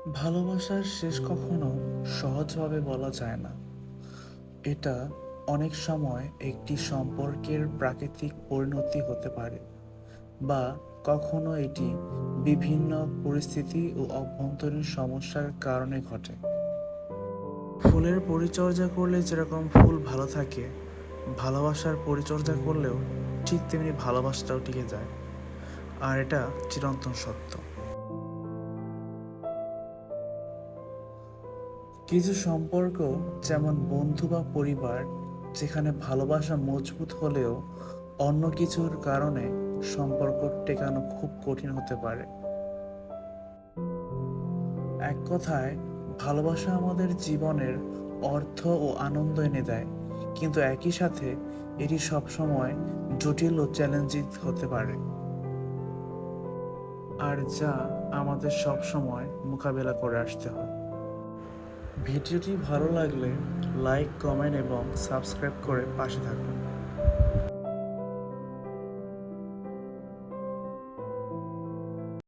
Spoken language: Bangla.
ভালোবাসার শেষ কখনো সহজভাবে বলা যায় না। এটা অনেক সময় একটি সম্পর্কের প্রাকৃতিক পরিণতি হতে পারে, বা কখনো এটি বিভিন্ন পরিস্থিতি ও অভ্যন্তরীণ সমস্যার কারণে ঘটে। ফুলের পরিচর্যা করলে যেরকম ফুল ভালো থাকে, ভালোবাসার পরিচর্যা করলেও ঠিক তেমনি ভালোবাসাটাও টিকে যায়। আর এটা চিরন্তন সত্য। কিছু সম্পর্ক, যেমন বন্ধু বা পরিবার, যেখানে ভালোবাসা মজবুত হলেও অন্য কিছুর কারণে সম্পর্ক টেকানো খুব কঠিন হতে পারে। এক কথায়, ভালোবাসা আমাদের জীবনের অর্থ ও আনন্দ এনে দেয়, কিন্তু একই সাথে এটি সবসময় জটিল ও চ্যালেঞ্জিং হতে পারে, আর যা আমাদের সবসময় মোকাবেলা করে আসতে হয়। ভিডিওটি ভালো লাগলে লাইক, কমেন্ট এবং সাবস্ক্রাইব করে পাশে থাকুন।